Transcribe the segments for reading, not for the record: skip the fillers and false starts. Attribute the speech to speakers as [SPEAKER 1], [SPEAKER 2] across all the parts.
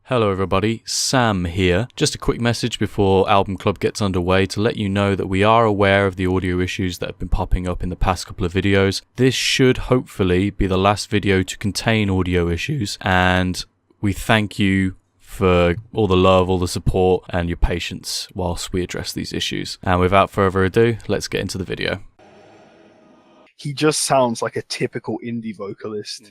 [SPEAKER 1] Hello everybody, Sam here. Just a quick message before Album Club gets underway to let you know that we are aware of the audio issues that have been popping up in the past couple of videos. This should hopefully be the last video to contain audio issues, and we thank you for all the love, all the support, and your patience whilst we address these issues. And without further ado, let's get into the video.
[SPEAKER 2] He just sounds like a typical indie vocalist.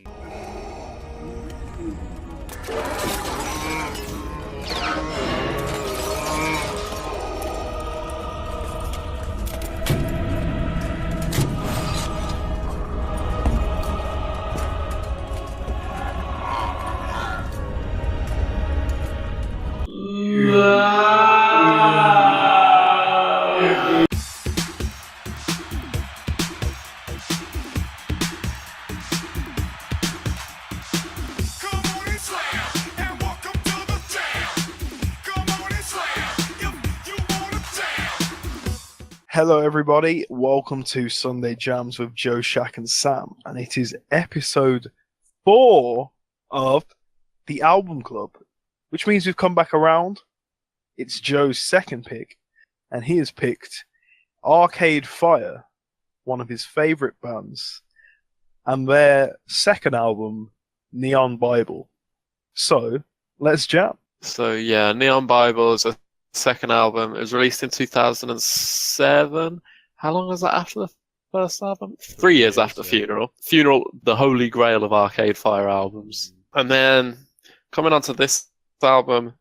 [SPEAKER 2] Hello everybody, welcome to Sunday Jamz with Joe, Shak and Sam, and it is episode 4 of the Album Club, which means we've come back around. It's Joe's second pick, and he has picked Arcade Fire, one of his favourite bands, and their second album, Neon Bible. So, let's jam.
[SPEAKER 3] So yeah, Neon Bible is a second album. It was released in 2007. How long was that after the first album? 3 years after Funeral. Funeral, the holy grail of Arcade Fire albums. And then coming onto this album,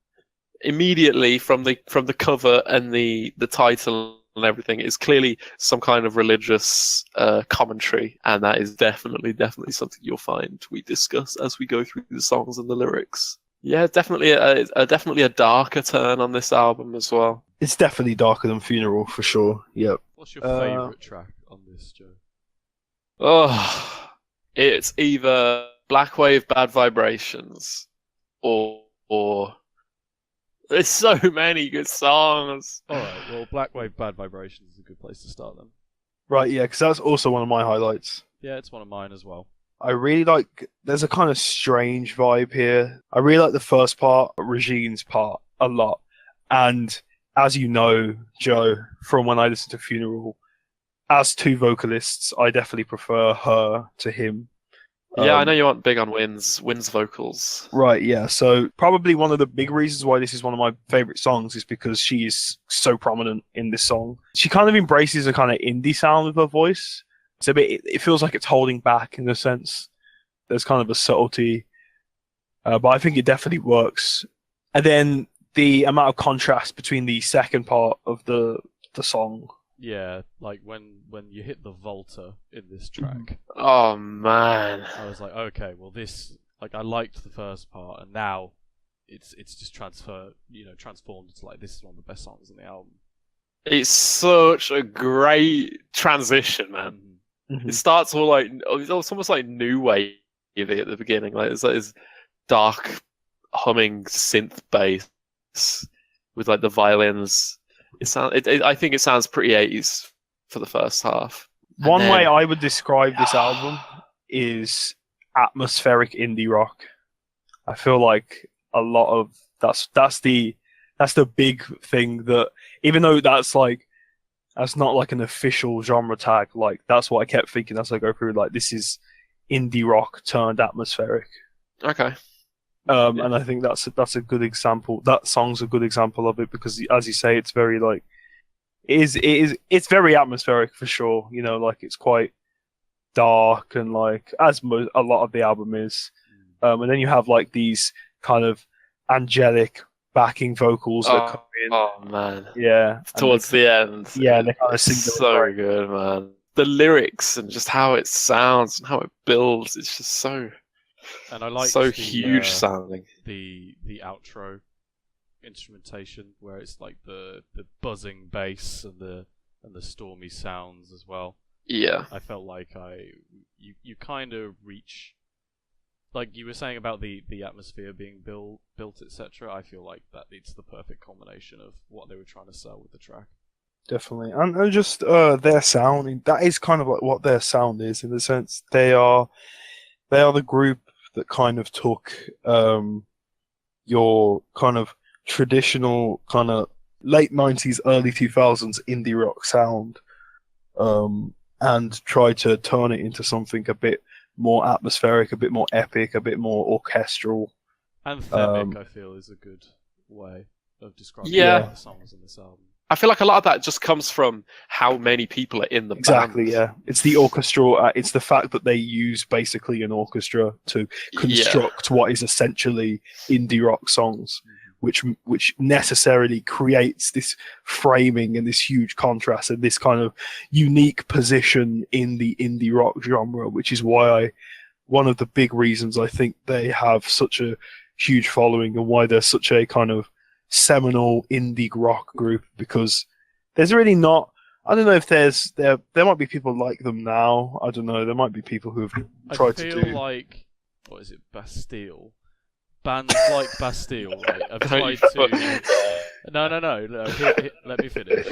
[SPEAKER 3] immediately from the cover and the title and everything, is clearly some kind of religious commentary, and that is definitely something you'll find we discuss as we go through the songs and the lyrics. Yeah, definitely a darker turn on this album as well.
[SPEAKER 2] It's definitely darker than Funeral, for sure. Yep.
[SPEAKER 1] What's your favourite track on this, Joe?
[SPEAKER 3] Oh, it's either Black Wave, Bad Vibrations, or there's so many good songs.
[SPEAKER 1] Alright, well, Black Wave, Bad Vibrations is a good place to start then.
[SPEAKER 2] Right, yeah, because that's also one of my highlights.
[SPEAKER 1] Yeah, it's one of mine as well.
[SPEAKER 2] I really like, there's a kind of strange vibe here. I really like the first part, Regine's part, a lot. And as you know, Joe, from when I listened to Funeral, as two vocalists, I definitely prefer her to him.
[SPEAKER 3] Yeah, I know you aren't big on Wynn's vocals.
[SPEAKER 2] Right, yeah. So probably one of the big reasons why this is one of my favourite songs is because she is so prominent in this song. She kind of embraces a kind of indie sound with her voice. It's a bit, it feels like it's holding back in a sense. There's kind of a subtlety, but I think it definitely works. And then the amount of contrast between the second part of the song.
[SPEAKER 1] Yeah, like when you hit the Volta in this track.
[SPEAKER 3] Oh man,
[SPEAKER 1] I was like, okay, well this, like, I liked the first part, and now it's just transformed into like, this is one of the best songs in the album.
[SPEAKER 3] It's such a great transition, man.
[SPEAKER 2] Mm-hmm.
[SPEAKER 3] It starts all like, it's almost like new wavy at the beginning. Like it's like this dark humming synth bass with like the violins. I think it sounds pretty 80s for the first half.
[SPEAKER 2] One way I would describe this album is atmospheric indie rock. I feel like a lot of that's the big thing, that even though that's not like an official genre tag, like that's what I kept thinking as I go through, like this is indie rock turned atmospheric.
[SPEAKER 3] Okay.
[SPEAKER 2] And I think that's a good example. That song's a good example of it, because as you say, it's very like it's very atmospheric for sure. You know, like it's quite dark, and like as a lot of the album is. And then you have like these kind of angelic backing vocals that come in.
[SPEAKER 3] Oh man,
[SPEAKER 2] yeah.
[SPEAKER 3] Towards the end,
[SPEAKER 2] yeah, they kind of sing
[SPEAKER 3] so good, man. The lyrics and just how it sounds and how it builds, it's just so.
[SPEAKER 1] And I like
[SPEAKER 3] so huge sounding.
[SPEAKER 1] The outro instrumentation, where it's like the buzzing bass and the stormy sounds as well.
[SPEAKER 3] Yeah.
[SPEAKER 1] I felt like you kind of reach, like you were saying about the atmosphere being built, etc. I feel like that it's the perfect combination of what they were trying to sell with the track.
[SPEAKER 2] Definitely, and just their sound. That is kind of like what their sound is, in the sense they are the group that kind of took your kind of traditional kind of late 90s, early 2000s indie rock sound, and try to turn it into something a bit more atmospheric, a bit more epic, a bit more orchestral.
[SPEAKER 1] Anthemic, I feel, is a good way of describing the songs in this album.
[SPEAKER 3] I feel like a lot of that just comes from how many people are in the
[SPEAKER 2] Exactly,
[SPEAKER 3] band.
[SPEAKER 2] yeah. It's the orchestral. It's the fact that they use basically an orchestra to construct what is essentially indie rock songs, which necessarily creates this framing and this huge contrast and this kind of unique position in the indie rock genre, which is why one of the big reasons I think they have such a huge following and why they're such a kind of seminal indie rock group, because there's really not, I don't know if there might be people like them now. I don't know. There might be people who've tried to do.
[SPEAKER 1] I feel like, what is it, Bastille? Bands like Bastille, right, have tried to. No. Let me finish.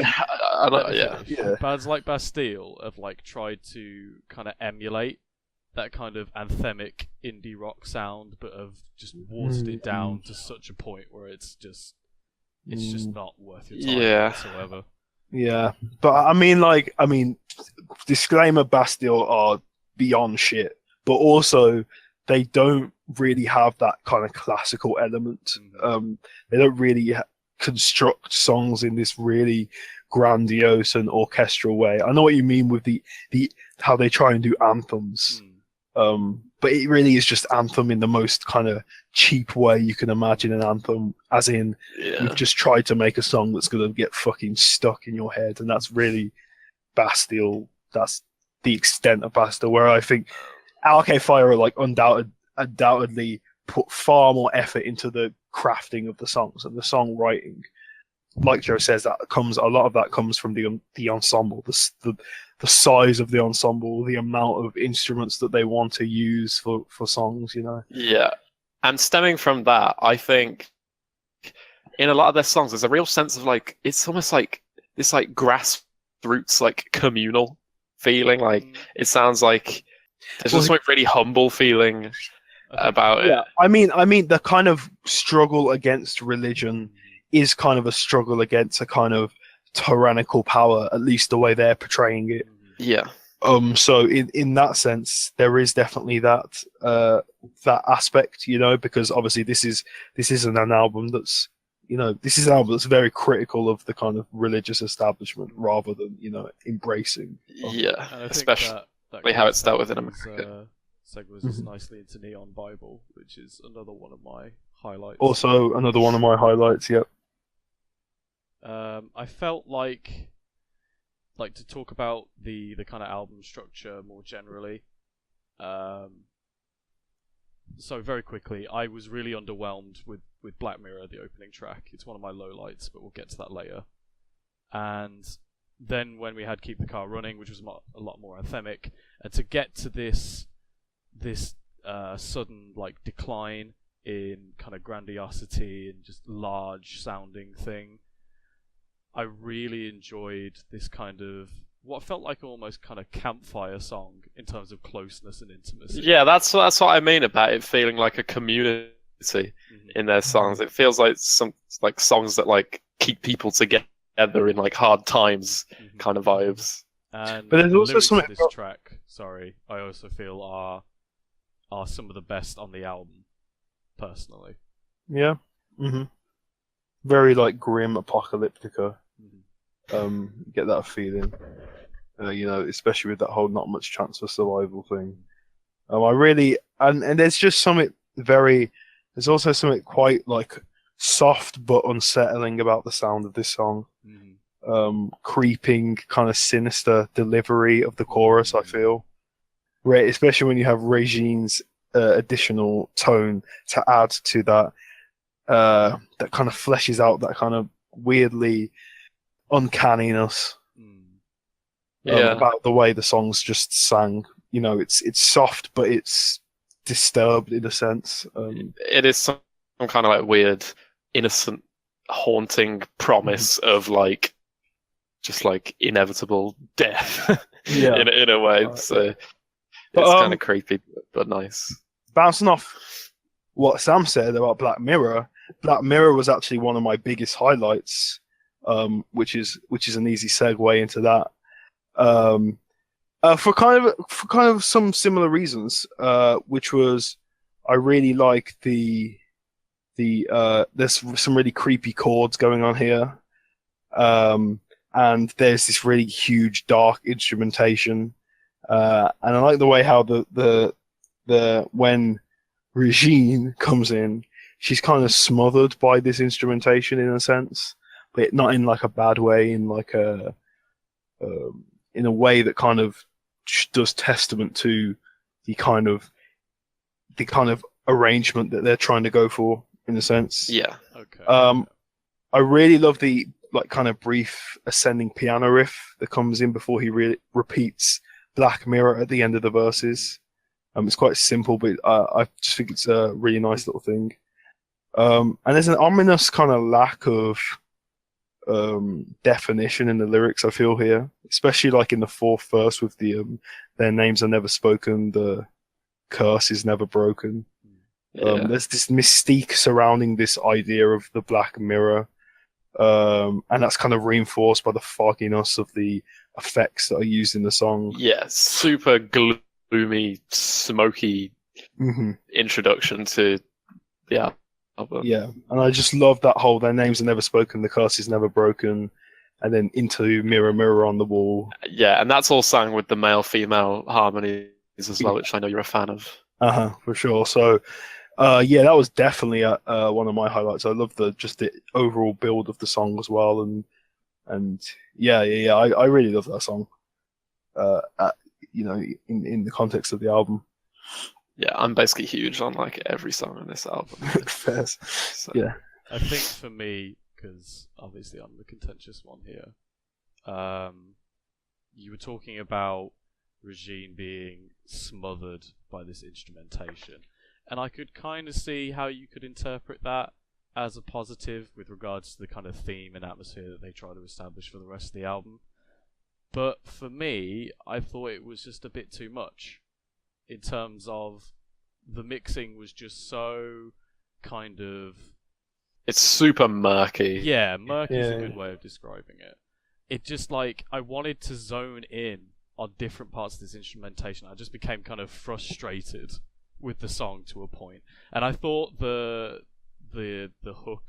[SPEAKER 1] Bands like Bastille have like tried to kind of emulate that kind of anthemic indie rock sound, but have just watered it down to such a point where it's just not worth your time whatsoever.
[SPEAKER 2] Yeah, but I mean, disclaimer: Bastille are beyond shit, but also they don't really have that kind of classical element. They don't really construct songs in this really grandiose and orchestral way. I know what you mean with the how they try and do anthems, but it really is just anthem in the most kind of cheap way you can imagine an anthem, as in you've just tried to make a song that's going to get fucking stuck in your head, and that's really Bastille. That's the extent of Bastille, where I think Arcade Fire are like undoubtedly put far more effort into the crafting of the songs and the songwriting. Like Joe says, a lot of that comes from the ensemble, the size of the ensemble, the amount of instruments that they want to use for songs, you know.
[SPEAKER 3] Yeah, and stemming from that, I think in a lot of their songs, there's a real sense of like, it's almost like this like grassroots, like communal feeling. Like it sounds like there's just like really humble feeling about it.
[SPEAKER 2] I mean, the kind of struggle against religion is kind of a struggle against a kind of tyrannical power, at least the way they're portraying it.
[SPEAKER 3] Yeah.
[SPEAKER 2] So in that sense, there is definitely that aspect, you know, because obviously this isn't an album that's, you know, this is an album that's very critical of the kind of religious establishment rather than, you know, embracing.
[SPEAKER 3] Especially how it's dealt with in America.
[SPEAKER 1] Segues nicely into Neon Bible, which is another one of my highlights.
[SPEAKER 2] Also another one of my highlights, yep.
[SPEAKER 1] I felt like to talk about the kind of album structure more generally. So very quickly, I was really underwhelmed with Black Mirror, the opening track. It's one of my lowlights, but we'll get to that later. And then when we had Keep the Car Running, which was a lot more anthemic, and to get to this sudden like decline in kind of grandiosity and just large sounding thing, I really enjoyed this kind of what felt like almost kind of campfire song in terms of closeness and intimacy. Yeah,
[SPEAKER 3] that's what I mean about it feeling like a community in their songs. It feels like some like songs that like keep people together in like hard times kind of vibes.
[SPEAKER 1] And
[SPEAKER 2] but there's also
[SPEAKER 1] some this track, I also feel are some of the best on the album, personally.
[SPEAKER 2] Yeah. Very like grim apocalyptica. Get that feeling. You know, especially with that whole not much chance for survival thing. I really and there's just something there's also something quite like soft but unsettling about the sound of this song. Creeping, kind of sinister delivery of the chorus, I feel. Right, especially when you have Regine's additional tone to add to that, that kind of fleshes out that kind of weirdly uncanniness about the way the song's just sang. You know, it's soft, but it's disturbed in a sense.
[SPEAKER 3] It is some kind of like weird, innocent, haunting promise of like just like inevitable death in a way. So it's kind of creepy but nice.
[SPEAKER 2] Bouncing off what Sam said about Black Mirror, Black Mirror was actually one of my biggest highlights, which is an easy segue into that. For kind of some similar reasons, which was I really like there's some really creepy chords going on here, and there's this really huge dark instrumentation, and I like the way how the when Regine comes in, she's kind of smothered by this instrumentation in a sense, but not in like a bad way, in like in a way that kind of does testament to the kind of arrangement that they're trying to go for, in a sense.
[SPEAKER 3] Yeah.
[SPEAKER 1] Okay.
[SPEAKER 2] I really love the like kind of brief ascending piano riff that comes in before he repeats Black Mirror at the end of the verses. It's quite simple, but I just think it's a really nice little thing. And there's an ominous kind of lack of definition in the lyrics, I feel, here, especially like in the fourth verse with the their names are never spoken, the curse is never broken.
[SPEAKER 3] Yeah.
[SPEAKER 2] There's this mystique surrounding this idea of the Black Mirror, and that's kind of reinforced by the fogginess of the effects that are used in the song.
[SPEAKER 3] Yeah, super gloomy, smoky introduction to the album.
[SPEAKER 2] Yeah, and I just love that whole "their names are never spoken, the curse is never broken," and then into "Mirror, mirror on the wall."
[SPEAKER 3] Yeah, and that's all sang with the male-female harmonies as well, which I know you're a fan of.
[SPEAKER 2] For sure. So, yeah, that was definitely one of my highlights. I love the overall build of the song as well, and yeah, I really love that song. In the context of the album.
[SPEAKER 3] Yeah, I'm basically huge on like every song on this album.
[SPEAKER 2] Fair.
[SPEAKER 3] So.
[SPEAKER 2] Yeah.
[SPEAKER 1] I think for me, because obviously I'm the contentious one here, you were talking about Regine being smothered by this instrumentation, and I could kind of see how you could interpret that as a positive with regards to the kind of theme and atmosphere that they try to establish for the rest of the album. But for me, I thought it was just a bit too much in terms of the mixing was just so kind of...
[SPEAKER 3] It's super murky.
[SPEAKER 1] Yeah, murky is a good way of describing it. It just like, I wanted to zone in on different parts of this instrumentation. I just became kind of frustrated with the song to a point. And I thought the hook,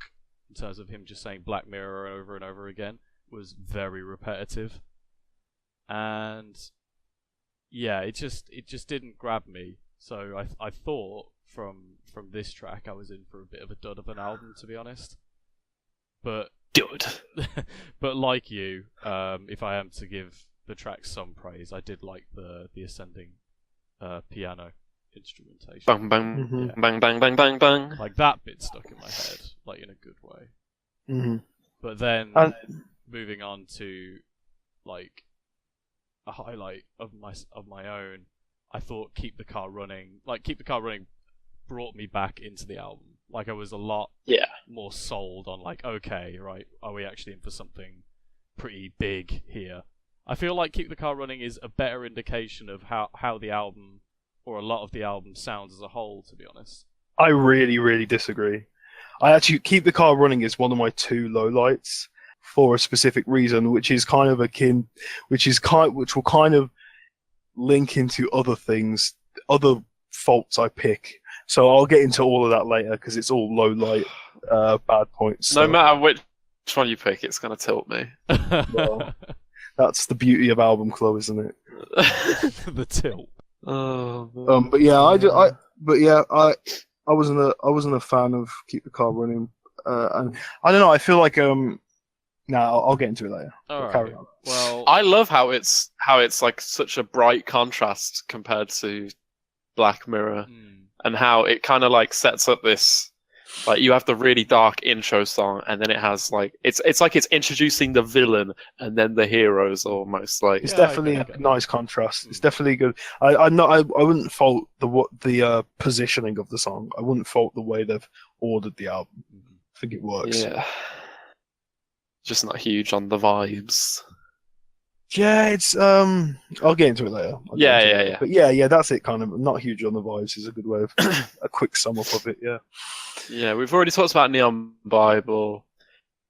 [SPEAKER 1] in terms of him just saying Black Mirror over and over again, was very repetitive. And yeah, it just didn't grab me. So I thought from this track I was in for a bit of a dud of an album, to be honest. But but like you, if I am to give the track some praise, I did like the ascending piano instrumentation.
[SPEAKER 3] Bang bang bang bang bang bang bang.
[SPEAKER 1] Like that bit stuck in my head, like in a good way. But then moving on to like a highlight of my own, I thought Keep the Car Running brought me back into the album. Like I was a lot more sold on like, okay, right, are we actually in for something pretty big here? I feel like Keep the Car Running is a better indication of how the album, or a lot of the album, sounds as a whole, to be honest.
[SPEAKER 2] I really, really disagree. I actually, Keep the Car Running is one of my two lowlights for a specific reason, which is kind of which will kind of link into other things, other faults I pick. So I'll get into all of that later because it's all low light, bad points. So.
[SPEAKER 3] No matter which one you pick, it's gonna tilt me.
[SPEAKER 2] Well, that's the beauty of Album Club, isn't it?
[SPEAKER 1] The tilt.
[SPEAKER 2] But yeah, I wasn't a fan of Keep the Car Running, and I don't know. I feel like I'll get into it later. Carry on.
[SPEAKER 1] Well,
[SPEAKER 3] I love how it's like such a bright contrast compared to Black Mirror, and how it kind of like sets up this, like you have the really dark intro song, and then it has like it's like it's introducing the villain and then the heroes almost. Like
[SPEAKER 2] it's definitely a nice contrast. It's definitely good. I wouldn't fault the positioning of the song. I wouldn't fault the way they've ordered the album. I think it works.
[SPEAKER 3] Yeah. Just not huge on the vibes.
[SPEAKER 2] Yeah, it's I'll get into it later.
[SPEAKER 3] Yeah.
[SPEAKER 2] But yeah, that's it. Kind of not huge on the vibes is a good way of a quick sum up of it. Yeah.
[SPEAKER 3] Yeah, we've already talked about Neon Bible.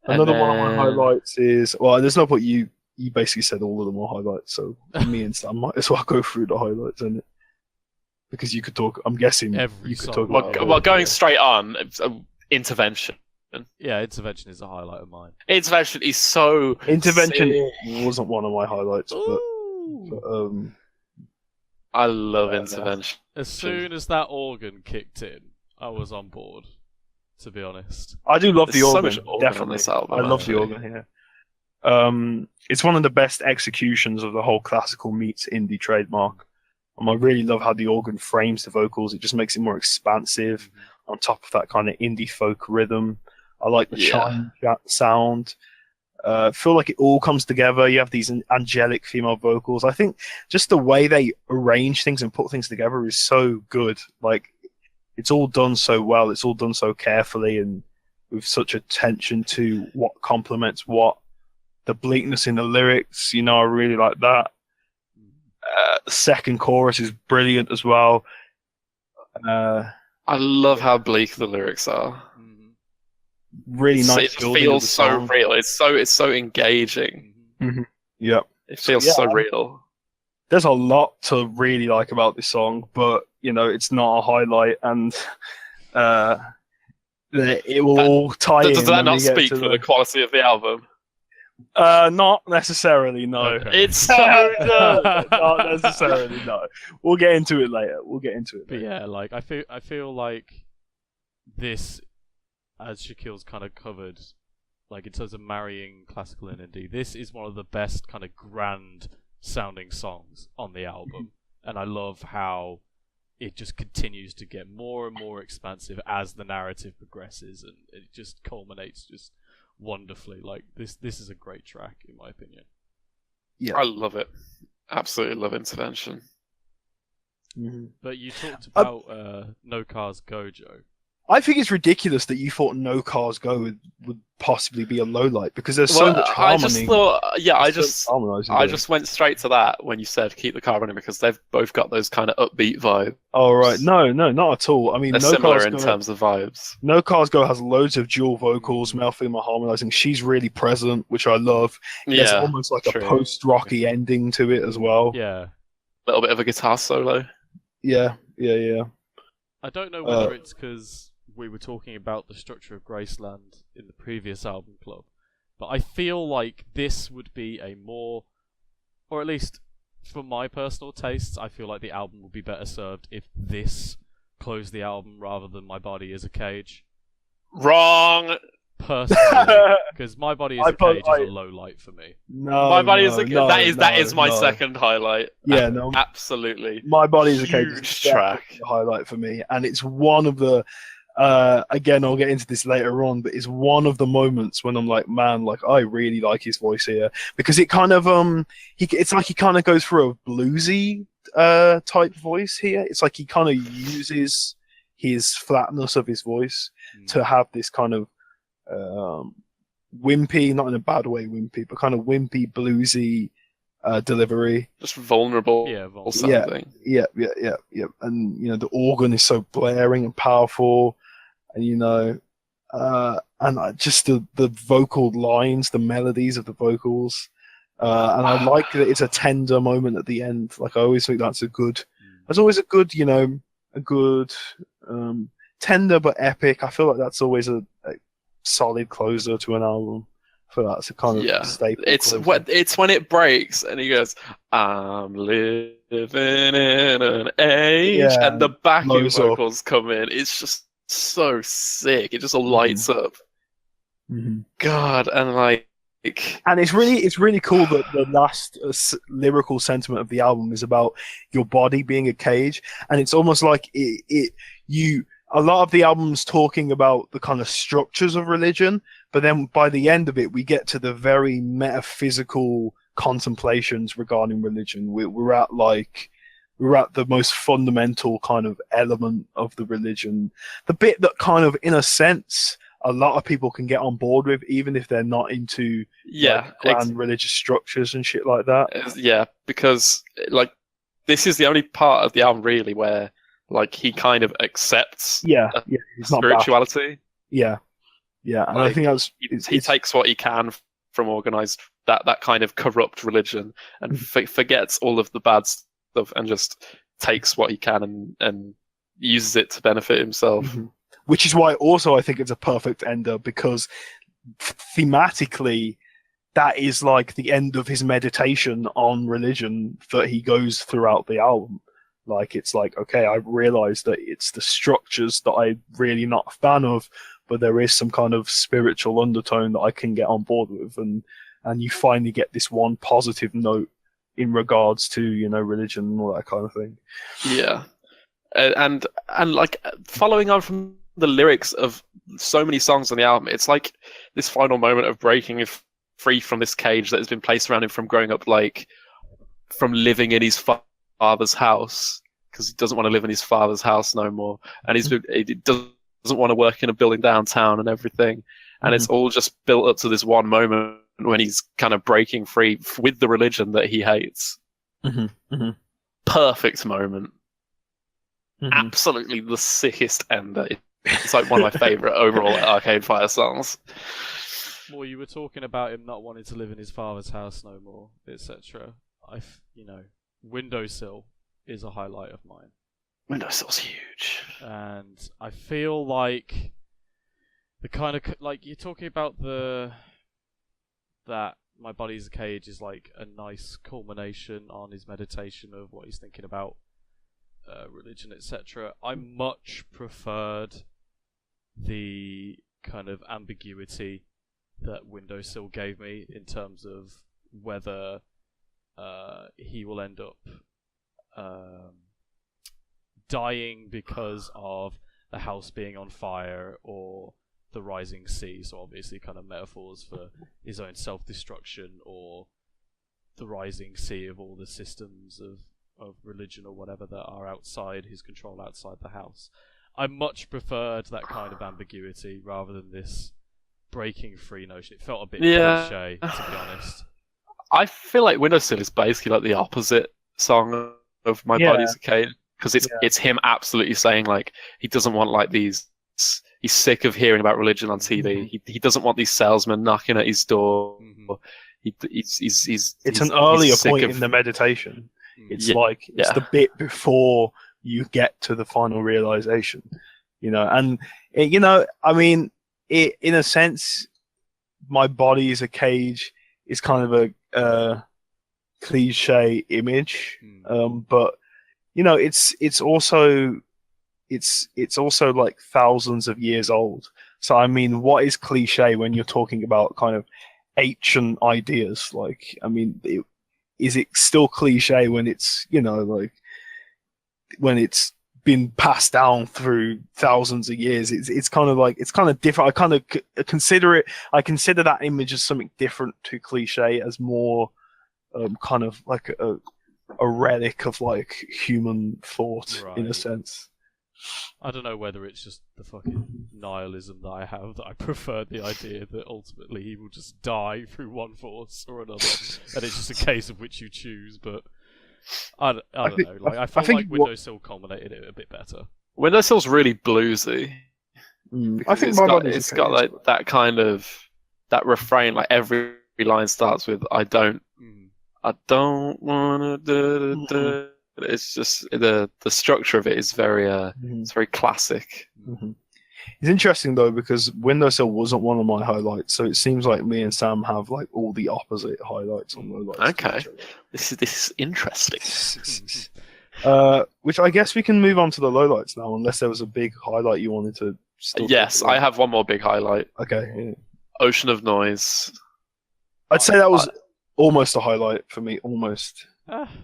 [SPEAKER 2] Another one of my highlights is there's no point you basically said all of them are highlights, so me and Sam might as well go through the highlights in it because you could talk. I'm guessing
[SPEAKER 1] Every
[SPEAKER 2] you could
[SPEAKER 1] song.
[SPEAKER 2] talk.
[SPEAKER 3] Well, going straight on, Intervention.
[SPEAKER 1] Yeah, Intervention is a highlight of mine.
[SPEAKER 3] Intervention is so
[SPEAKER 2] Intervention
[SPEAKER 3] sick.
[SPEAKER 2] wasn't one of my highlights, but
[SPEAKER 3] I love Intervention.
[SPEAKER 1] As soon as that organ kicked in, I was on board. To be honest,
[SPEAKER 2] I do love
[SPEAKER 3] There's
[SPEAKER 2] the
[SPEAKER 3] so
[SPEAKER 2] organ.
[SPEAKER 3] much organ on
[SPEAKER 2] Definitely,
[SPEAKER 3] this album,
[SPEAKER 2] I love
[SPEAKER 3] actually.
[SPEAKER 2] the organ here. It's one of the best executions of the whole classical meets indie trademark. I really love how the organ frames the vocals. It just makes it more expansive on top of that kind of indie folk rhythm. I like the chime sound. Feel like it all comes together. You have these angelic female vocals. I think just the way they arrange things and put things together is so good. Like, it's all done so well. It's all done so carefully and with such attention to what complements what. The bleakness in the lyrics, I really like that. The second chorus is brilliant as well.
[SPEAKER 3] I love how bleak the lyrics are.
[SPEAKER 2] Really nice.
[SPEAKER 3] It feels so real. It's so engaging.
[SPEAKER 2] Mm-hmm. Yeah,
[SPEAKER 3] it feels so real.
[SPEAKER 2] There's a lot to really like about this song, but it's not a highlight, and it will all tie in.
[SPEAKER 3] Does that not speak for the quality of the album?
[SPEAKER 2] Not necessarily, no.
[SPEAKER 1] Okay.
[SPEAKER 3] It's so good.
[SPEAKER 2] Not necessarily, no. We'll get into it later.
[SPEAKER 1] But yeah, like I feel like this, as Shakeel's kind of covered, like in terms of marrying classical and indie, this is one of the best kind of grand sounding songs on the album, and I love how it just continues to get more and more expansive as the narrative progresses, and it just culminates just wonderfully. Like this is a great track in my opinion.
[SPEAKER 2] Yeah,
[SPEAKER 3] I love it. Absolutely love Intervention.
[SPEAKER 1] But you talked about No Cars Go, Joe.
[SPEAKER 2] I think it's ridiculous that you thought No Cars Go would possibly be a low light because there's so much harmony.
[SPEAKER 3] I just thought, I just went straight to that when you said keep the car running because they've both got those kind of upbeat vibes.
[SPEAKER 2] Oh right, no, not at all. I mean,
[SPEAKER 3] they're similar in terms of vibes.
[SPEAKER 2] No Cars Go has loads of dual vocals, male female harmonizing. She's really present, which I love. There's almost like a post-rocky ending to it as well.
[SPEAKER 1] Yeah,
[SPEAKER 3] a little bit of a guitar solo.
[SPEAKER 2] Yeah.
[SPEAKER 1] I don't know whether it's because we were talking about the structure of Graceland in the previous album club, but I feel like this would be a more, or at least for my personal tastes, I feel like the album would be better served if this closed the album rather than My Body Is a Cage.
[SPEAKER 3] Wrong!
[SPEAKER 1] Personally, because My Body Is a Cage is a low light for me.
[SPEAKER 2] No,
[SPEAKER 3] My Body Is a Cage. That is my second highlight.
[SPEAKER 2] Yeah, no,
[SPEAKER 3] absolutely.
[SPEAKER 2] My Body Is a Cage
[SPEAKER 3] Huge track.
[SPEAKER 2] A highlight for me, and it's one of the. Again, I'll get into this later on, but it's one of the moments when I'm like, man, like I really like his voice here because it kind of it's like he kind of goes through a bluesy type voice here. It's like he kind of uses his flatness of his voice to have this kind of wimpy, not in a bad way wimpy, but kind of wimpy bluesy delivery.
[SPEAKER 3] Just vulnerable.
[SPEAKER 1] Yeah,
[SPEAKER 3] sounding.
[SPEAKER 2] Yeah. And the organ is so blaring and powerful, and just the vocal lines, the melodies of the vocals, and I like that it's a tender moment at the end. Like I always think that's always a good, tender but epic. I feel like that's always a solid closer to an album. For that's a kind of staple.
[SPEAKER 3] It's when it breaks and he goes, "I'm living in an age," and the backing vocals come in. It's just so sick. It just all lights up. God, and
[SPEAKER 2] it's really cool that the last lyrical sentiment of the album is about your body being a cage, and it's almost like a lot of the album's talking about the kind of structures of religion, but then by the end of it, we get to the very metaphysical contemplations regarding religion. We're at the most fundamental kind of element of the religion. The bit that kind of, in a sense, a lot of people can get on board with, even if they're not into grand religious structures and shit like that.
[SPEAKER 3] Yeah, because like this is the only part of the album really where like he kind of accepts
[SPEAKER 2] he's
[SPEAKER 3] spirituality.
[SPEAKER 2] Yeah, and
[SPEAKER 3] like,
[SPEAKER 2] I think that's
[SPEAKER 3] he takes what he can from organized that kind of corrupt religion and forgets all of the bad stuff and just takes what he can and uses it to benefit himself.
[SPEAKER 2] Mm-hmm. Which is why also I think it's a perfect ender, because thematically that is like the end of his meditation on religion that he goes throughout the album. Like, it's like, okay, I realize that it's the structures that I'm really not a fan of, but there is some kind of spiritual undertone that I can get on board with. And you finally get this one positive note in regards to, you know, religion and all that kind of thing.
[SPEAKER 3] Yeah. And like following on from the lyrics of so many songs on the album, it's like this final moment of breaking free from this cage that has been placed around him from growing up, like from living in his father's house, because he doesn't want to live in his father's house no more, and he doesn't want to work in a building downtown and everything, and it's all just built up to this one moment when he's kind of breaking free with the religion that he hates. Perfect moment. Absolutely the sickest ender. It's like one of my favourite overall Arcade Fire songs.
[SPEAKER 1] Well, you were talking about him not wanting to live in his father's house no more, etc. Windowsill is a highlight of mine.
[SPEAKER 3] Windowsill's huge.
[SPEAKER 1] And I feel like the kind of, like, you're talking about that My Body's a Cage is like a nice culmination on his meditation of what he's thinking about religion, etc. I much preferred the kind of ambiguity that Windowsill gave me in terms of whether he will end up dying because of the house being on fire or the rising sea. So obviously kind of metaphors for his own self-destruction, or the rising sea of all the systems of religion or whatever that are outside his control, outside the house. I much preferred that kind of ambiguity rather than this breaking free notion. It felt a bit cliche, to be honest.
[SPEAKER 3] I feel like Windowsill is basically like the opposite song of My Body's a Cage, because it's him absolutely saying like he doesn't want like these. He's sick of hearing about religion on TV. He doesn't want these salesmen knocking at his door.
[SPEAKER 2] It's an earlier point in the meditation. It's it's the bit before you get to the final realization, you know. And I mean, in a sense, My Body is a Cage is kind of a cliche image, but you know, it's also like thousands of years old. So I mean, what is cliche when you're talking about kind of ancient ideas? Like, I mean, is it still cliche when it's, you know, like when it's been passed down through thousands of years? It's kind of different. I kind of consider that image as something different to cliche, as more kind of like a relic of like human thought, in a sense.
[SPEAKER 1] I don't know whether it's just the fucking nihilism that I have, that I prefer the idea that ultimately he will just die through one force or another, and it's just a case of which you choose. But I don't know. Like, I felt like Windowsill culminated it a bit better.
[SPEAKER 3] Windowsill's really bluesy.
[SPEAKER 2] I think
[SPEAKER 3] it's got like that kind of that refrain. Like every line starts with "I don't wanna do." It's just the structure of it is very it's very classic.
[SPEAKER 2] It's interesting though, because Windowsill wasn't one of my highlights, so it seems like me and Sam have like all the opposite highlights on lowlights.
[SPEAKER 3] Okay, this is interesting.
[SPEAKER 2] Which I guess we can move on to the lowlights now, unless there was a big highlight you wanted to.
[SPEAKER 3] Yes, I have one more big highlight.
[SPEAKER 2] Okay. Yeah.
[SPEAKER 3] Ocean of Noise.
[SPEAKER 2] I'd say that was almost a highlight for me. Almost.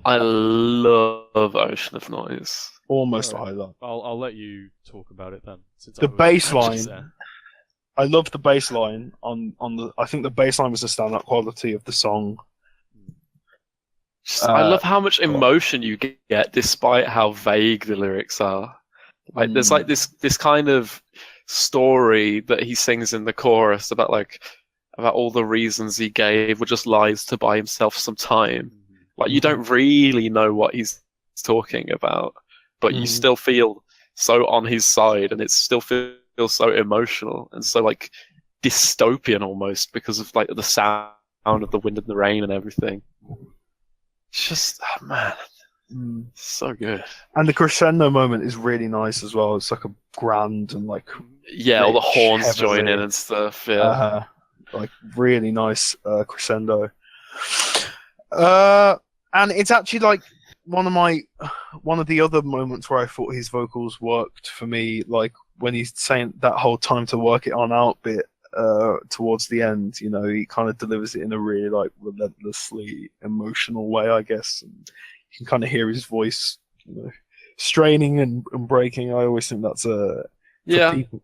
[SPEAKER 3] I love Ocean of Noise.
[SPEAKER 2] Almost a highlight.
[SPEAKER 1] I'll let you talk about it then. Since
[SPEAKER 2] the bass line. I love the bass line on the. I think the bass line was the stand-up quality of the song.
[SPEAKER 3] I love how much emotion you get despite how vague the lyrics are. Like there's like this kind of story that he sings in the chorus about all the reasons he gave were just lies to buy himself some time. Like, you don't really know what he's talking about, but you still feel so on his side, and it still feels so emotional and so like dystopian almost because of like the sound of the wind and the rain and everything. It's just, oh, man, so good.
[SPEAKER 2] And the crescendo moment is really nice as well. It's like a grand and like
[SPEAKER 3] all the horns
[SPEAKER 2] heavily,
[SPEAKER 3] join in and stuff. Yeah,
[SPEAKER 2] like really nice crescendo. And it's actually like one of the other moments where I thought his vocals worked for me, like when he's saying that whole time to work it on out bit towards the end. You know, he kind of delivers it in a really like relentlessly emotional way, I guess. And you can kind of hear his voice, you know, straining and breaking. I always think that's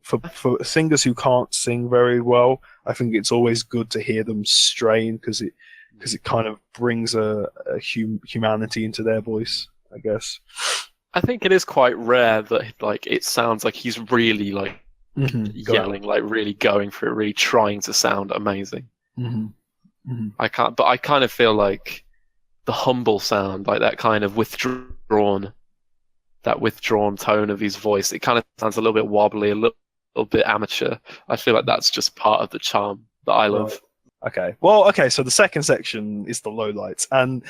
[SPEAKER 2] for singers who can't sing very well, I think it's always good to hear them strain because it kind of brings a humanity into their voice, I guess.
[SPEAKER 3] I think it is quite rare that like it sounds like he's really like yelling, like really going for it, really trying to sound amazing. I kind of feel like the humble sound, like that kind of withdrawn tone of his voice, it kind of sounds a little bit wobbly, a little bit amateur. I feel like that's just part of the charm that I love.
[SPEAKER 2] Okay, so the second section is the lowlights. And,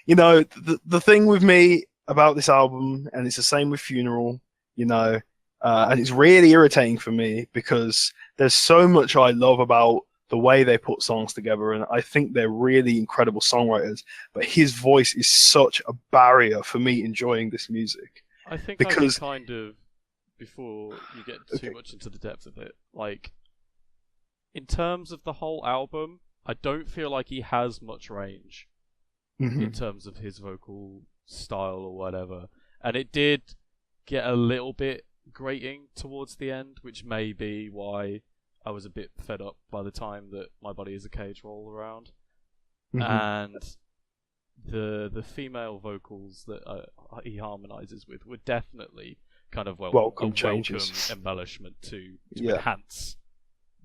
[SPEAKER 2] you know, the thing with me about this album, and it's the same with Funeral, you know, and it's really irritating for me because there's so much I love about the way they put songs together, and I think they're really incredible songwriters, but his voice is such a barrier for me enjoying this music.
[SPEAKER 1] I think because kind of, before you get too much into the depth of it, like, in terms of the whole album, I don't feel like he has much range in terms of his vocal style or whatever. And it did get a little bit grating towards the end, which may be why I was a bit fed up by the time that My Body Is a Cage rolled around. And the female vocals that he harmonizes with were definitely kind of welcome embellishment to enhance.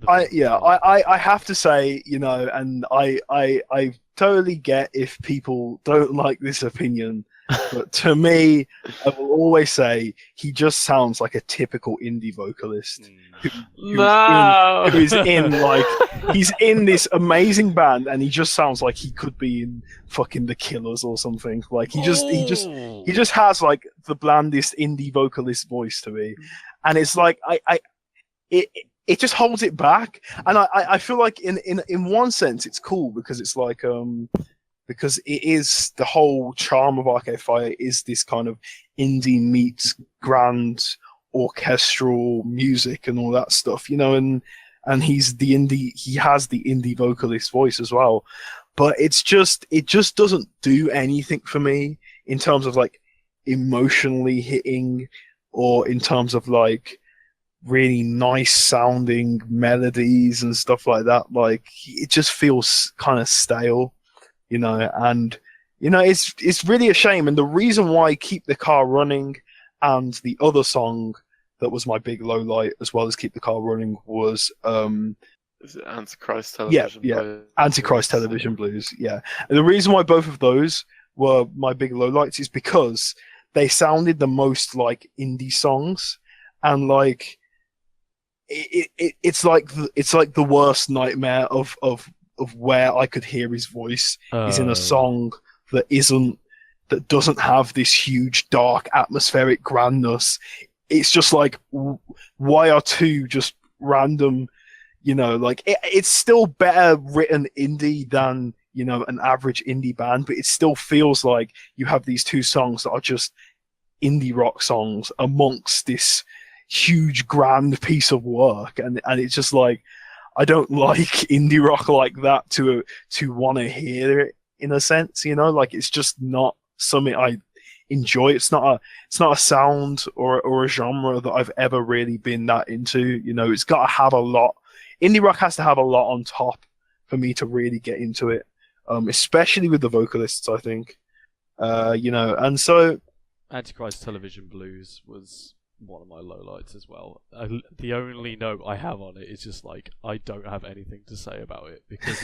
[SPEAKER 2] I have to say, you know, and I totally get if people don't like this opinion, but to me, I will always say he just sounds like a typical indie vocalist who's in like he's in this amazing band, and he just sounds like he could be in fucking The Killers or something. Like he just has like the blandest indie vocalist voice to me, and it's like it just holds it back, and I feel like in one sense it's cool because it's like because it is the whole charm of Arcade Fire is this kind of indie meets grand orchestral music and all that stuff, you know, and he has the indie vocalist voice as well, but it just doesn't do anything for me in terms of like emotionally hitting or in terms of like really nice sounding melodies and stuff like that. Like it just feels kind of stale, you know, and you know it's really a shame. And the reason why Keep the Car Running and the other song that was my big low light as well as Keep the Car Running was
[SPEAKER 3] is it Antichrist Television Blues?
[SPEAKER 2] Antichrist Television Blues, yeah. And the reason why both of those were my big low lights is because they sounded the most like indie songs, and like it's like the worst nightmare of where I could hear his voice is in a song that doesn't have this huge dark atmospheric grandness. It's just like, why are two just random, you know, like it's still better written indie than, you know, an average indie band, but it still feels like you have these two songs that are just indie rock songs amongst this huge grand piece of work, and it's just like I don't like indie rock like that to want to hear it in a sense, you know, like it's just not something I enjoy. It's not a sound or a genre that I've ever really been that into, you know. It's got to have a lot. Indie rock has to have a lot on top for me to really get into it, especially with the vocalists, I think, you know. And so
[SPEAKER 1] Antichrist Television Blues was one of my lowlights as well. The only note I have on it is just like I don't have anything to say about it because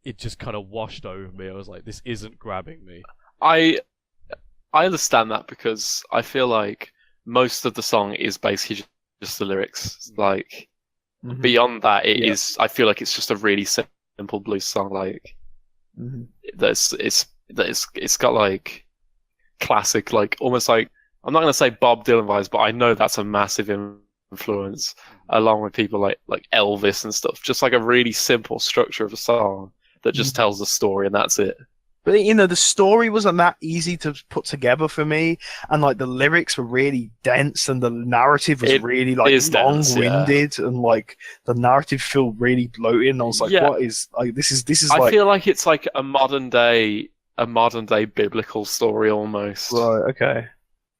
[SPEAKER 1] it just kind of washed over me. I was like, this isn't grabbing me.
[SPEAKER 3] I understand that because I feel like most of the song is basically just the lyrics. Like beyond that, it is. I feel like it's just a really simple blues song. Like it's got like classic, like almost like, I'm not gonna say Bob Dylan vibes, but I know that's a massive influence, along with people like Elvis and stuff. Just like a really simple structure of a song that just tells the story, and that's it.
[SPEAKER 2] But you know, the story wasn't that easy to put together for me, and like the lyrics were really dense, and the narrative was really like long-winded, and like the narrative felt really bloated. And I was like, "What is like this? Is
[SPEAKER 3] I
[SPEAKER 2] like."
[SPEAKER 3] feel like it's like a modern day biblical story almost.
[SPEAKER 2] Right. Okay.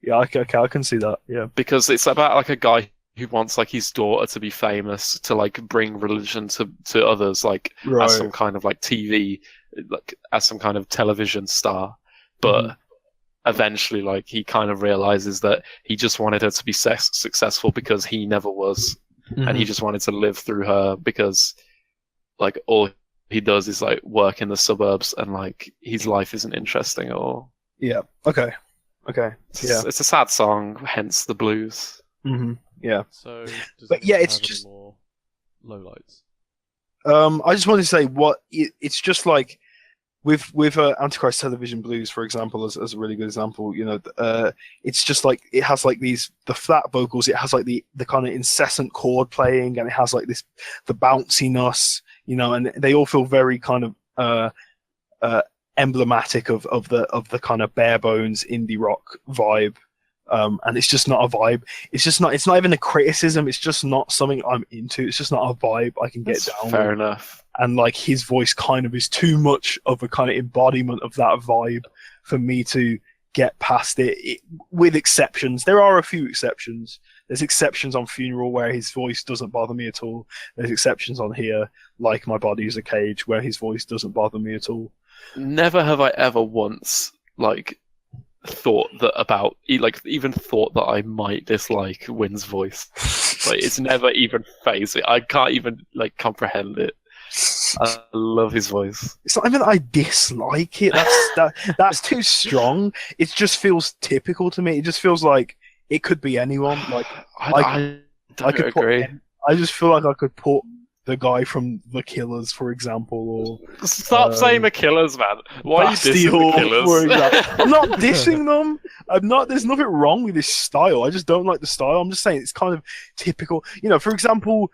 [SPEAKER 2] Yeah. Okay. I can see that. Yeah.
[SPEAKER 3] Because it's about like a guy who wants like his daughter to be famous, to like bring religion to others, like as some kind of like TV, like as some kind of television star. But eventually, like he kind of realizes that he just wanted her to be successful because he never was, and he just wanted to live through her because like all he does is like work in the suburbs, and like his life isn't interesting at all.
[SPEAKER 2] Yeah. Okay. Yeah.
[SPEAKER 3] It's a sad song, hence the blues.
[SPEAKER 2] Yeah.
[SPEAKER 1] So,
[SPEAKER 2] but yeah, it's just
[SPEAKER 1] more lowlights.
[SPEAKER 2] I just wanted to say it's just like with Antichrist Television Blues, for example, as a really good example. You know, it's just like it has like the flat vocals, it has like the kind of incessant chord playing, and it has like the bounciness, you know, and they all feel very kind of emblematic of the kind of bare bones indie rock vibe. And it's just not a vibe. It's not even a criticism. It's just not something I'm into. It's just not a vibe I can get down.
[SPEAKER 3] Fair enough.
[SPEAKER 2] And like his voice kind of is too much of a kind of embodiment of that vibe for me to get past it. With exceptions, there are a few exceptions. There's exceptions on Funeral where his voice doesn't bother me at all. There's exceptions on here, like My Body Is a Cage, where his voice doesn't bother me at all.
[SPEAKER 3] Never have I ever once like even thought that I might dislike Wynn's voice. Like it's never even phased me. I can't even like comprehend it. I love his voice.
[SPEAKER 2] It's not even that I dislike it. That's too strong. It just feels typical to me. It just feels like it could be anyone. Like
[SPEAKER 3] I don't agree.
[SPEAKER 2] I just feel like I could put the guy from The Killers, for example, or
[SPEAKER 3] stop saying The Killers, man. Why are you dissing The Killers?
[SPEAKER 2] I'm not dissing them. I'm not. There's nothing wrong with this style. I just don't like the style. I'm just saying it's kind of typical. You know, for example,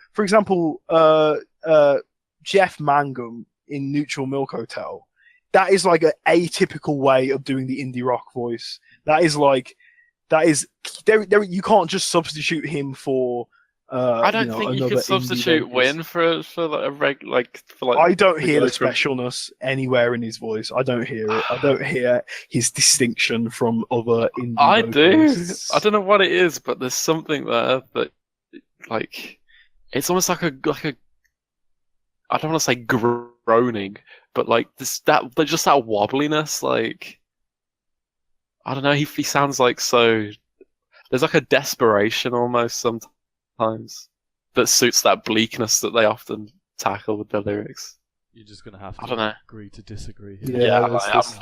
[SPEAKER 2] Jeff Mangum in Neutral Milk Hotel. That is like an atypical way of doing the indie rock voice. That is there. You can't just substitute him for.
[SPEAKER 3] I don't think you could substitute Wynn for like
[SPEAKER 2] I don't hear the specialness anywhere in his voice. I don't hear it. I don't hear his distinction from other indie vocals.
[SPEAKER 3] I don't know what it is, but there's something there that like it's almost like a I don't want to say groaning, but like just that wobbliness. Like I don't know. He sounds like so. There's like a desperation almost sometimes. That suits that bleakness that they often tackle with their lyrics.
[SPEAKER 1] You're just gonna have to agree to disagree here.
[SPEAKER 3] Yeah,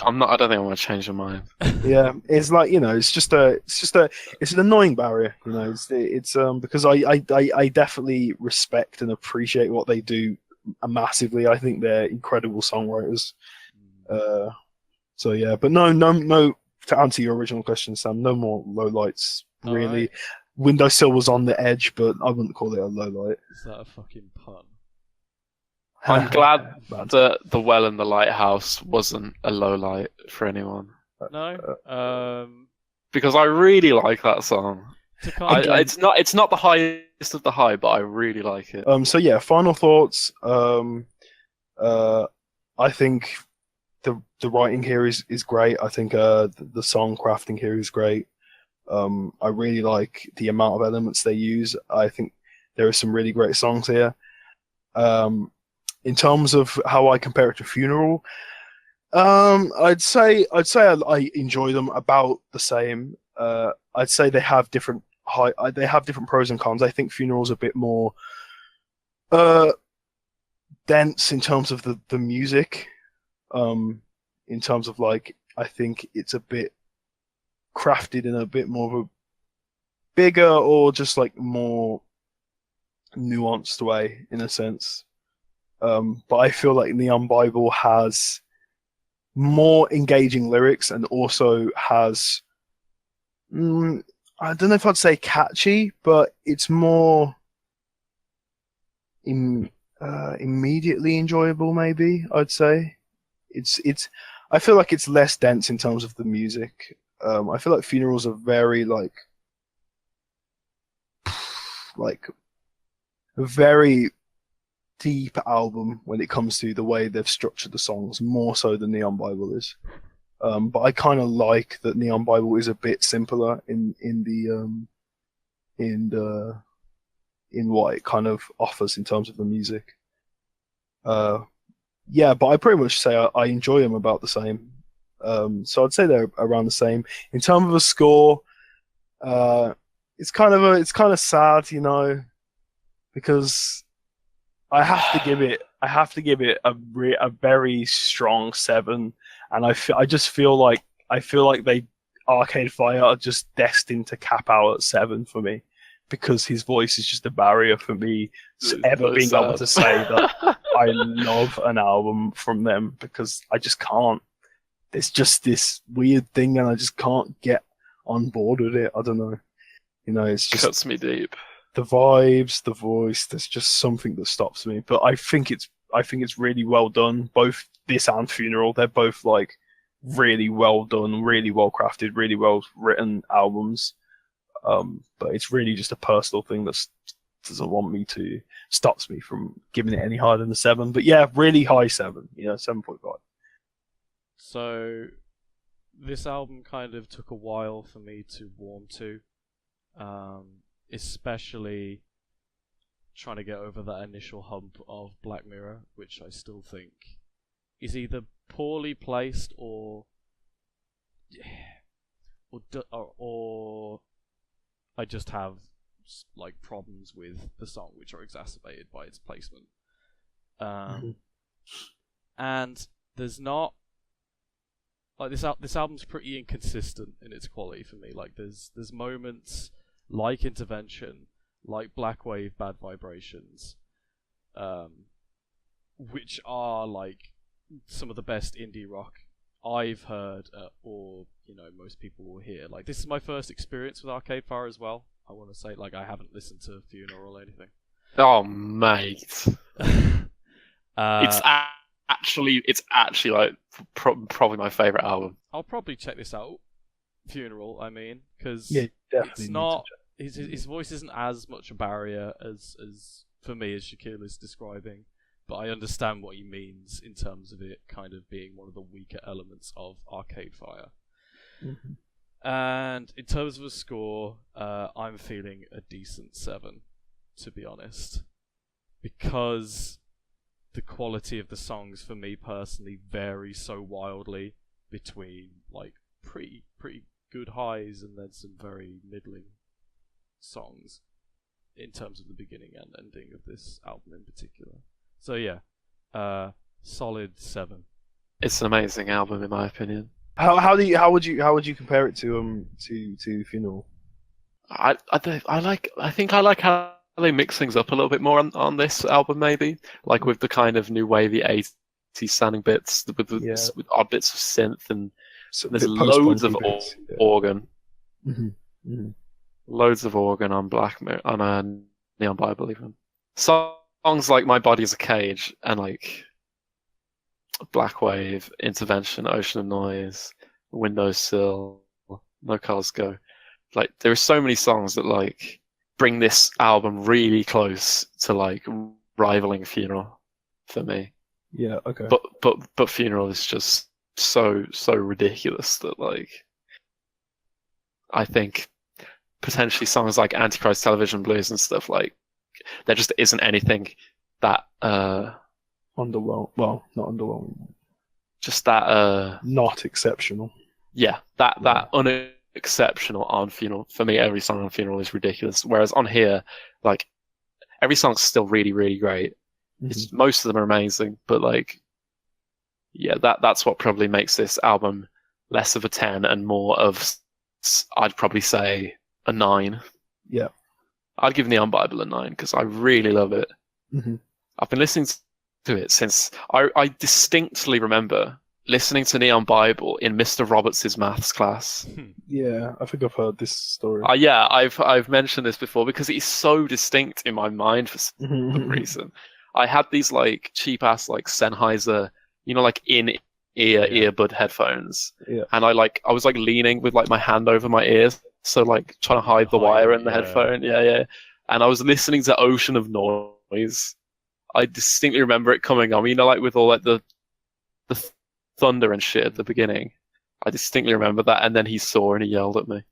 [SPEAKER 3] I'm not. I don't think I'm gonna change my mind.
[SPEAKER 2] Yeah, it's like, you know, it's an annoying barrier. You know, it's because I definitely respect and appreciate what they do massively. I think they're incredible songwriters. So yeah, but no. To answer your original question, Sam, no more lowlights really. Right. Windowsill was on the edge, but I wouldn't call it a low light.
[SPEAKER 1] Is that a fucking pun?
[SPEAKER 3] I'm glad that The Well and the Lighthouse wasn't a low light for anyone.
[SPEAKER 1] No,
[SPEAKER 3] because I really like that song. It's not the highest of the high, but I really like it.
[SPEAKER 2] So yeah, final thoughts. I think the writing here is great. I think the song crafting here is great. I really like the amount of elements they use. I think there are some really great songs here. In terms of how I compare it to Funeral, I'd say I enjoy them about the same. I'd say they have different they have different pros and cons. I think Funeral's a bit more dense in terms of the music. In terms of like, I think it's a bit crafted in a bit more of a bigger or just like more nuanced way in a sense. But I feel like Neon Bible has more engaging lyrics and also has, I don't know if I'd say catchy, but it's more immediately enjoyable. Maybe I'd say I feel like it's less dense in terms of the music. I feel like Funerals are very like a very deep album when it comes to the way they've structured the songs, more so than Neon Bible is. But I kind of like that Neon Bible is a bit simpler in what it kind of offers in terms of the music. Yeah, but I pretty much say I enjoy them about the same. So I'd say they're around the same. In terms of a score, it's kind of sad, you know, because I have to give it a very strong 7, and I just feel like Arcade Fire are just destined to cap out at 7 for me, because his voice is just a barrier for me ever being able to say that I love an album from them, because I just can't. It's just this weird thing, and I just can't get on board with it. I don't know. You know, it's just
[SPEAKER 3] cuts me deep.
[SPEAKER 2] The vibes, the voice. There's just something that stops me. But I think it's really well done. Both this and Funeral, they're both like really well done, really well crafted, really well written albums. But it's really just a personal thing that stops me from giving it any higher than a 7. But yeah, really high 7. 7.5.
[SPEAKER 1] So this album kind of took a while for me to warm to, especially trying to get over that initial hump of Black Mirror, which I still think is either poorly placed or I just have like problems with the song, which are exacerbated by its placement. And there's not like this album's pretty inconsistent in its quality for me. Like there's moments like Intervention, like Black Wave, Bad Vibrations, which are like some of the best indie rock I've heard, or most people will hear. Like this is my first experience with Arcade Fire as well. I want to say, like, I haven't listened to Funeral or anything.
[SPEAKER 3] Oh mate, it's actually like probably my favorite album.
[SPEAKER 1] I'll probably check this out. Funeral, I mean, because
[SPEAKER 2] yeah, definitely
[SPEAKER 1] it's not his voice isn't as much a barrier as for me as Shakeel is describing, but I understand what he means in terms of it kind of being one of the weaker elements of Arcade Fire.
[SPEAKER 2] Mm-hmm.
[SPEAKER 1] And in terms of a score, I'm feeling a decent 7, to be honest, because the quality of the songs for me personally vary so wildly between like pretty good highs and then some very middling songs in terms of the beginning and ending of this album in particular. So yeah, solid 7.
[SPEAKER 3] It's an amazing album in my opinion.
[SPEAKER 2] How would you compare it to Funeral?
[SPEAKER 3] I think I like how they mix things up a little bit more on this album, maybe, like with the kind of new wavy 80s sounding bits with odd bits of synth, and there's loads of organ.
[SPEAKER 2] Mm-hmm. Mm-hmm.
[SPEAKER 3] Loads of organ on Black Mirror, on Neon Bible even. Songs like My Body's a Cage and like Black Wave, Intervention, Ocean of Noise, Windowsill, No Colours Go. Like there are so many songs that like bring this album really close to like rivaling Funeral for me.
[SPEAKER 2] Yeah, okay.
[SPEAKER 3] But Funeral is just so ridiculous that like I think potentially songs like Antichrist Television Blues and stuff, like there just isn't anything that
[SPEAKER 2] underwhelming. Well, not underwhelming.
[SPEAKER 3] Just that
[SPEAKER 2] not exceptional.
[SPEAKER 3] Yeah, that exceptional on Funeral. For me, every song on Funeral is ridiculous. Whereas on here, like, every song's still really, really great.
[SPEAKER 2] Mhm.
[SPEAKER 3] Most of them are amazing, but like, yeah, that's what probably makes this album less of a 10 and more of, I'd probably say, a 9.
[SPEAKER 2] Yeah.
[SPEAKER 3] I'd give Neon Bible a 9 because I really love it.
[SPEAKER 2] Mhm.
[SPEAKER 3] I've been listening to it since I distinctly remember listening to Neon Bible in Mr. Roberts' maths class.
[SPEAKER 2] Yeah, I think I've heard this story.
[SPEAKER 3] Yeah, I've mentioned this before because it's so distinct in my mind for some reason. I had these like cheap ass like Sennheiser, like in ear earbud headphones, and I was like leaning with like my hand over my ears, so like trying to hide the wire in the headphone. Yeah, and I was listening to Ocean of Noise. I distinctly remember it coming on, like with all like the thunder and shit at the beginning. I distinctly remember that, and then he saw and he yelled at me.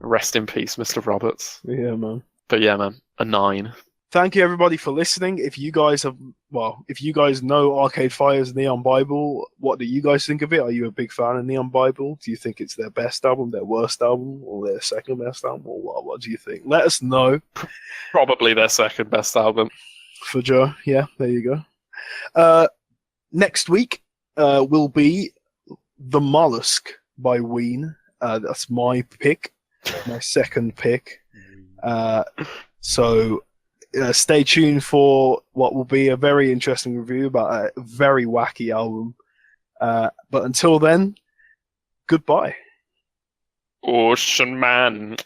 [SPEAKER 3] Rest in peace, Mr. Roberts.
[SPEAKER 2] Yeah, man.
[SPEAKER 3] But yeah, man, a 9.
[SPEAKER 2] Thank you everybody for listening. If you guys know Arcade Fire's Neon Bible, what do you guys think of it? Are you a big fan of Neon Bible? Do you think it's their best album, their worst album, or their second best album, or what do you think? Let us know.
[SPEAKER 3] Probably their second best album.
[SPEAKER 2] For Joe. Yeah, there you go. Next week will be The Mollusk by Ween. That's my pick, my second pick. So stay tuned for what will be a very interesting review about a very wacky album. But until then, goodbye.
[SPEAKER 3] Ocean Man.